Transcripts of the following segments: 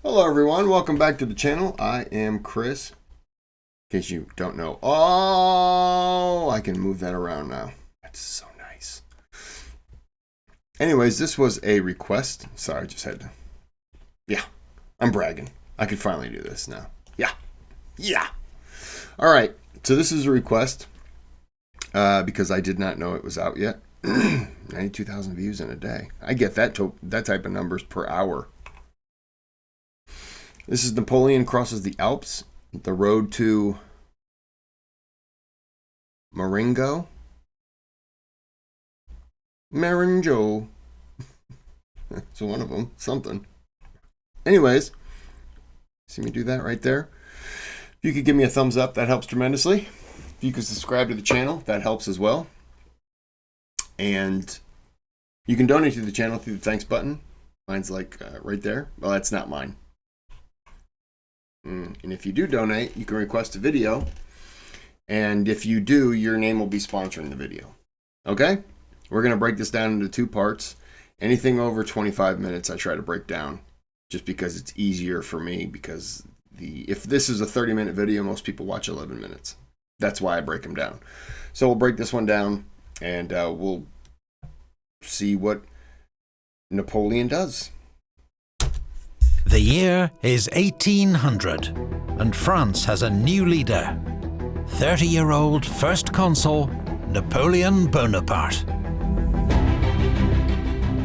Hello everyone, welcome back to the channel. I am Kris. In case you don't know, I can move that around now. That's so nice. Anyways, this was a request. Sorry, I just had to. Yeah, I'm bragging. I can finally do this now. Yeah. All right, so this is a request because I did not know it was out yet. 92,000 views in a day. I get that type of numbers per hour. This is Napoleon crosses the Alps, the road to Marengo. Marengo. It's one of them, something. Anyways, see me do that right there? If you could give me a thumbs up, that helps tremendously. If you could subscribe to the channel, that helps as well. And you can donate to the channel through the thanks button. Mine's like right there. Well, that's not mine. And if you do donate, you can request a video. And if you do, your name will be sponsoring the video. Okay? We're going to break this down into two parts. Anything over 25 minutes, I try to break down just because it's easier for me. Because if this is a 30-minute video, most people watch 11 minutes. That's why I break them down. So we'll break this one down and we'll see what Napoleon does. The year is 1800, and France has a new leader, 30-year-old First Consul Napoleon Bonaparte.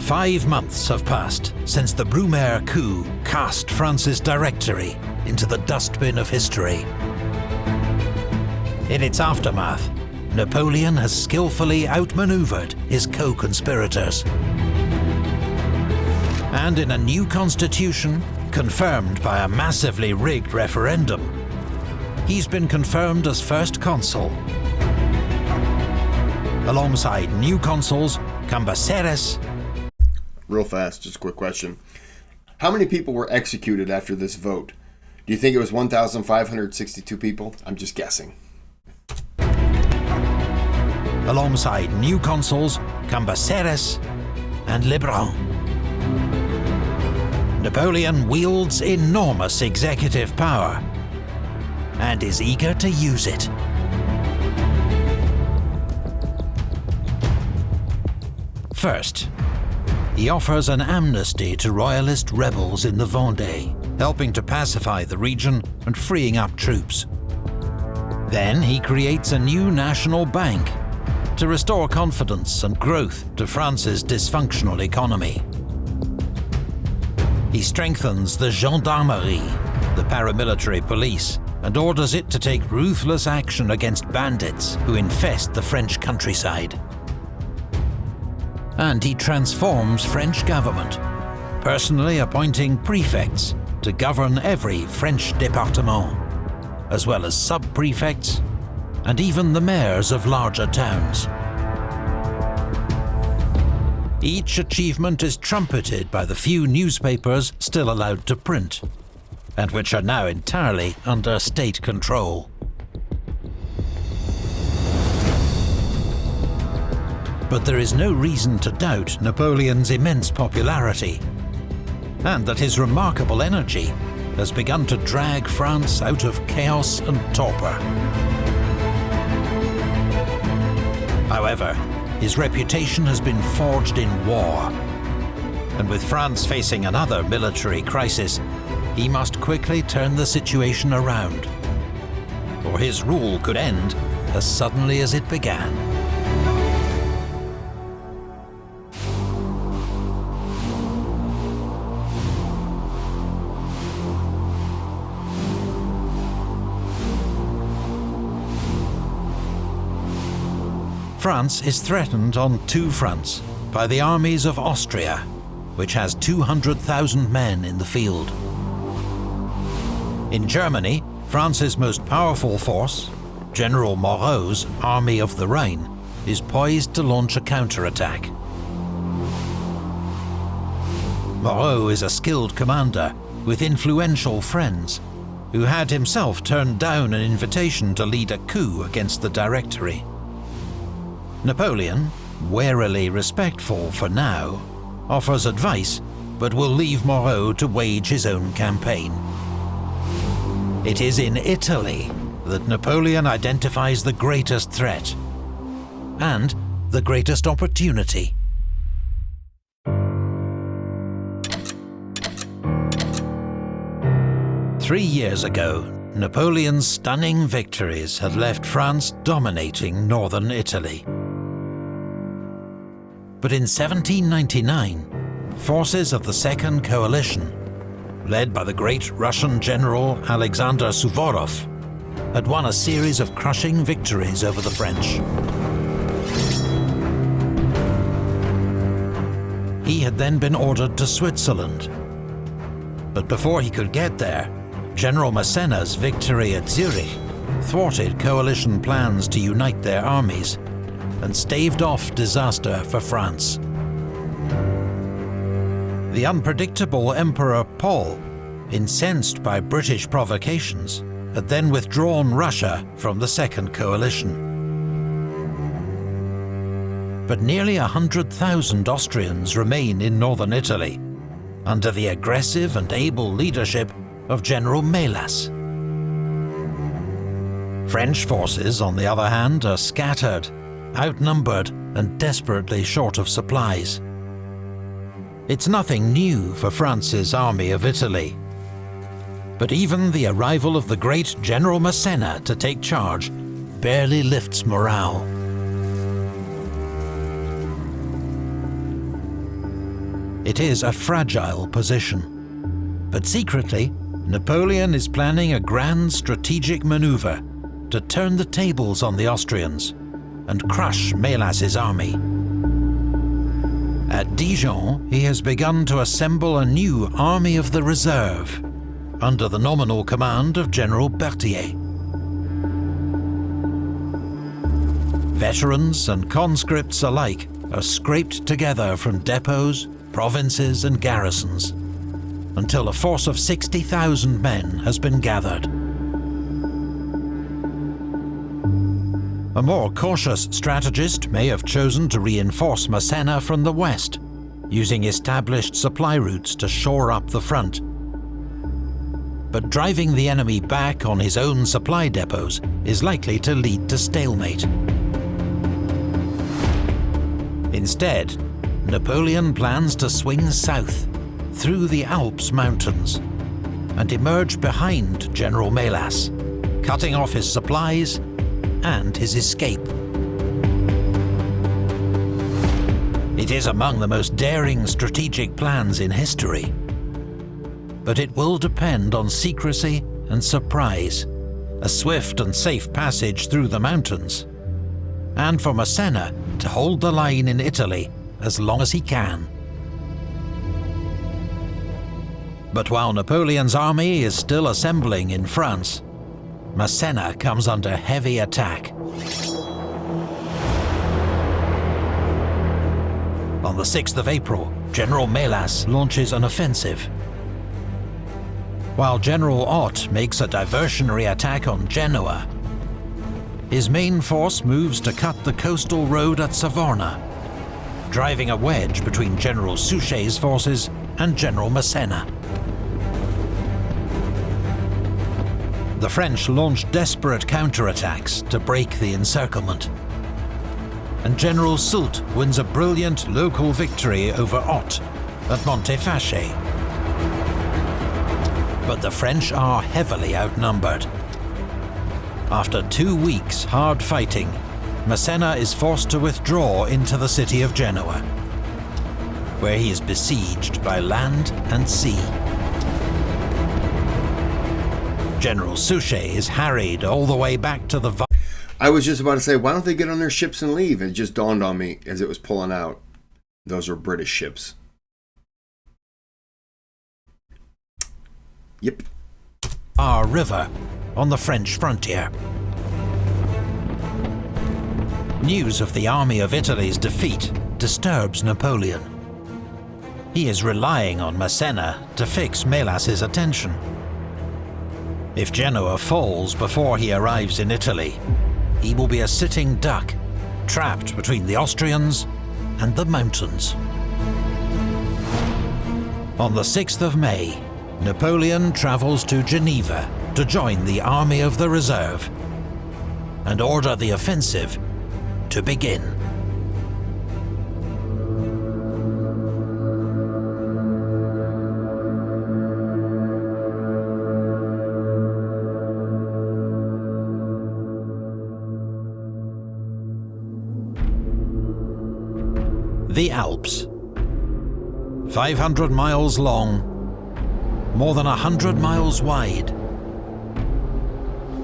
5 months have passed since the Brumaire coup cast France's directory into the dustbin of history. In its aftermath, Napoleon has skillfully outmaneuvered his co-conspirators. And in a new constitution, confirmed by a massively rigged referendum, he's been confirmed as First Consul. Alongside new consuls, Cambaceres. Real fast, just a quick question. How many people were executed after this vote? Do you think it was 1,562 people? I'm just guessing. Alongside new consuls, Cambaceres and Lebrun. Napoleon wields enormous executive power and is eager to use it. First, he offers an amnesty to royalist rebels in the Vendée, helping to pacify the region and freeing up troops. Then he creates a new national bank to restore confidence and growth to France's dysfunctional economy. He strengthens the gendarmerie, the paramilitary police, and orders it to take ruthless action against bandits who infest the French countryside. And he transforms French government, personally appointing prefects to govern every French département, as well as sub-prefects and even the mayors of larger towns. Each achievement is trumpeted by the few newspapers still allowed to print, and which are now entirely under state control. But there is no reason to doubt Napoleon's immense popularity, and that his remarkable energy has begun to drag France out of chaos and torpor. However, his reputation has been forged in war, and with France facing another military crisis, he must quickly turn the situation around, or his rule could end as suddenly as it began. France is threatened on two fronts by the armies of Austria, which has 200,000 men in the field. In Germany, France's most powerful force, General Moreau's Army of the Rhine, is poised to launch a counterattack. Moreau is a skilled commander with influential friends, who had himself turned down an invitation to lead a coup against the Directory. Napoleon, warily respectful for now, offers advice but will leave Moreau to wage his own campaign. It is in Italy that Napoleon identifies the greatest threat and the greatest opportunity. Three years ago, Napoleon's stunning victories had left France dominating northern Italy. But in 1799, forces of the Second Coalition, led by the great Russian general Alexander Suvorov, had won a series of crushing victories over the French. He had then been ordered to Switzerland. But before he could get there, General Massena's victory at Zurich thwarted coalition plans to unite their armies and staved off disaster for France. The unpredictable Emperor Paul, incensed by British provocations, had then withdrawn Russia from the Second Coalition. But nearly 100,000 Austrians remain in northern Italy, under the aggressive and able leadership of General Melas. French forces, on the other hand, are scattered, outnumbered, and desperately short of supplies. It's nothing new for France's Army of Italy. But even the arrival of the great General Massena to take charge barely lifts morale. It is a fragile position, but secretly, Napoleon is planning a grand strategic maneuver to turn the tables on the Austrians and crush Melas's army. At Dijon, he has begun to assemble a new Army of the Reserve under the nominal command of General Berthier. Veterans and conscripts alike are scraped together from depots, provinces and garrisons, until a force of 60,000 men has been gathered. A more cautious strategist may have chosen to reinforce Massena from the west, using established supply routes to shore up the front. But driving the enemy back on his own supply depots is likely to lead to stalemate. Instead, Napoleon plans to swing south, through the Alps mountains, and emerge behind General Melas, cutting off his supplies and his escape. It is among the most daring strategic plans in history, but it will depend on secrecy and surprise, a swift and safe passage through the mountains, and for Massena to hold the line in Italy as long as he can. But while Napoleon's army is still assembling in France, Massena comes under heavy attack. On the 6th of April, General Melas launches an offensive. While General Ott makes a diversionary attack on Genoa, his main force moves to cut the coastal road at Savorna, driving a wedge between General Suchet's forces and General Massena. The French launch desperate counterattacks to break the encirclement, and General Soult wins a brilliant local victory over Ott at Montefache. But the French are heavily outnumbered. After 2 weeks hard fighting, Massena is forced to withdraw into the city of Genoa, where he is besieged by land and sea. General Suchet is harried all the way back to the... I was just about to say, why don't they get on their ships and leave? It just dawned on me as it was pulling out. Those are British ships. Yep. Our river on the French frontier. News of the Army of Italy's defeat disturbs Napoleon. He is relying on Massena to fix Melas's attention. If Genoa falls before he arrives in Italy, he will be a sitting duck, trapped between the Austrians and the mountains. On the 6th of May, Napoleon travels to Geneva to join the Army of the Reserve and order the offensive to begin. The Alps. 500 miles long, more than 100 miles wide.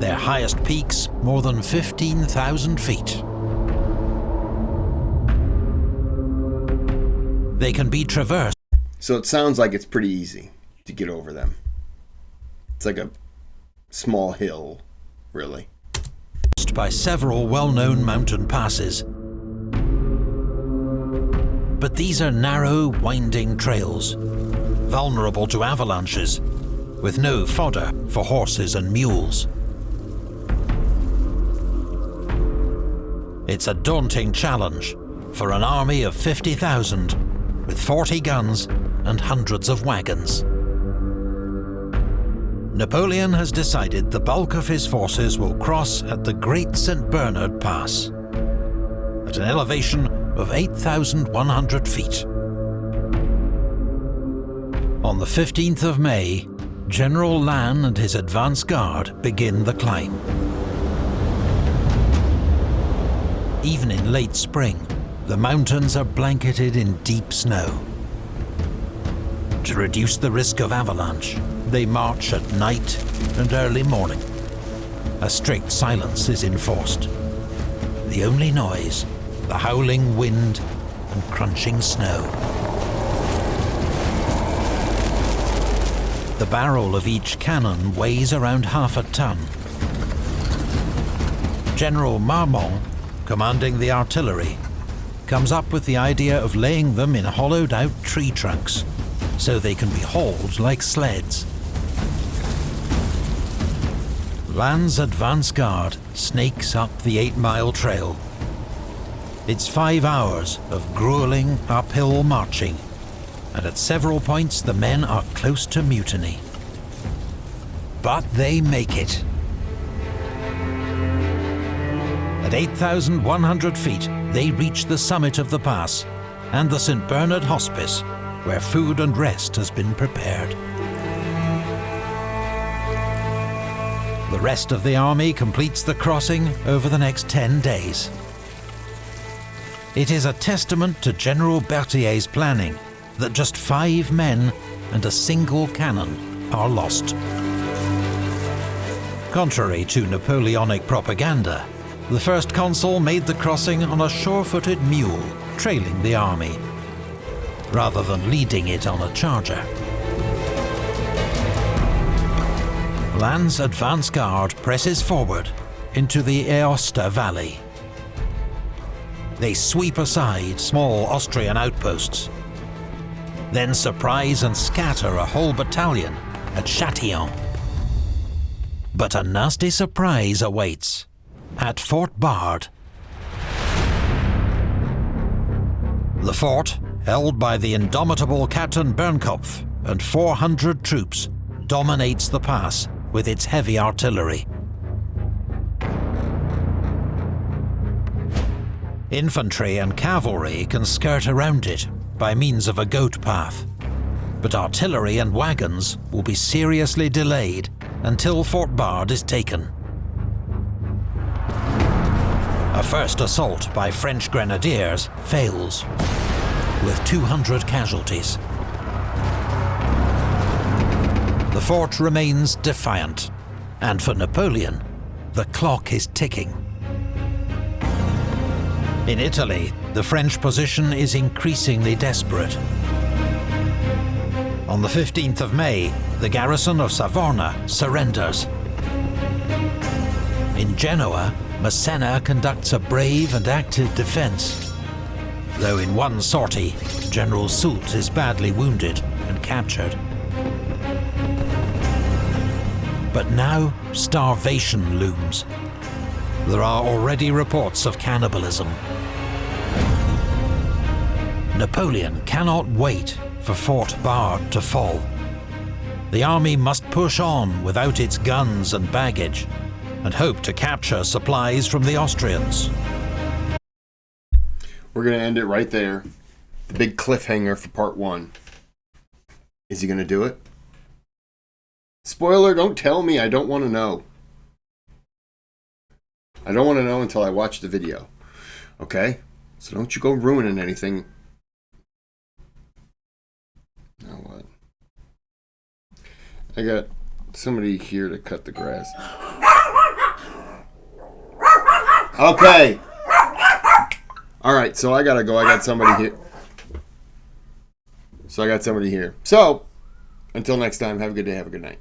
Their highest peaks more than 15,000 feet. They can be traversed. So it sounds like it's pretty easy to get over them. It's like a small hill, really. By several well-known mountain passes. But these are narrow, winding trails, vulnerable to avalanches, with no fodder for horses and mules. It's a daunting challenge for an army of 50,000 with 40 guns and hundreds of wagons. Napoleon has decided the bulk of his forces will cross at the Great St. Bernard Pass, at an elevation of 8,100 feet. On the 15th of May, General Lannes and his advance guard begin the climb. Even in late spring, the mountains are blanketed in deep snow. To reduce the risk of avalanche, they march at night and early morning. A strict silence is enforced. The only noise, the howling wind and crunching snow. The barrel of each cannon weighs around half a ton. General Marmont, commanding the artillery, comes up with the idea of laying them in hollowed-out tree trunks so they can be hauled like sleds. Lannes' advance guard snakes up the 8-mile trail. It's 5 hours of grueling uphill marching, and at several points the men are close to mutiny. But they make it. At 8,100 feet, they reach the summit of the pass and the St. Bernard Hospice, where food and rest has been prepared. The rest of the army completes the crossing over the next 10 days. It is a testament to General Berthier's planning that just 5 men and a single cannon are lost. Contrary to Napoleonic propaganda, the first consul made the crossing on a sure-footed mule, trailing the army, rather than leading it on a charger. Lannes' advance guard presses forward into the Aosta Valley. They sweep aside small Austrian outposts, then surprise and scatter a whole battalion at Châtillon. But a nasty surprise awaits at Fort Bard. The fort, held by the indomitable Captain Bernkopf and 400 troops, dominates the pass with its heavy artillery. Infantry and cavalry can skirt around it by means of a goat path, but artillery and wagons will be seriously delayed until Fort Bard is taken. A first assault by French grenadiers fails, with 200 casualties. The fort remains defiant, and for Napoleon, the clock is ticking. In Italy, the French position is increasingly desperate. On the 15th of May, the garrison of Savona surrenders. In Genoa, Massena conducts a brave and active defense, though in one sortie, General Soult is badly wounded and captured. But now, starvation looms. There are already reports of cannibalism. Napoleon cannot wait for Fort Bard to fall. The army must push on without its guns and baggage, and hope to capture supplies from the Austrians. We're going to end it right there. The big cliffhanger for part 1. Is he going to do it? Spoiler, don't tell me. I don't want to know. I don't want to know until I watch the video. Okay? So don't you go ruining anything. Now what? I got somebody here to cut the grass. Okay. All right, so I got to go. I got somebody here. So, until next time, have a good day, have a good night.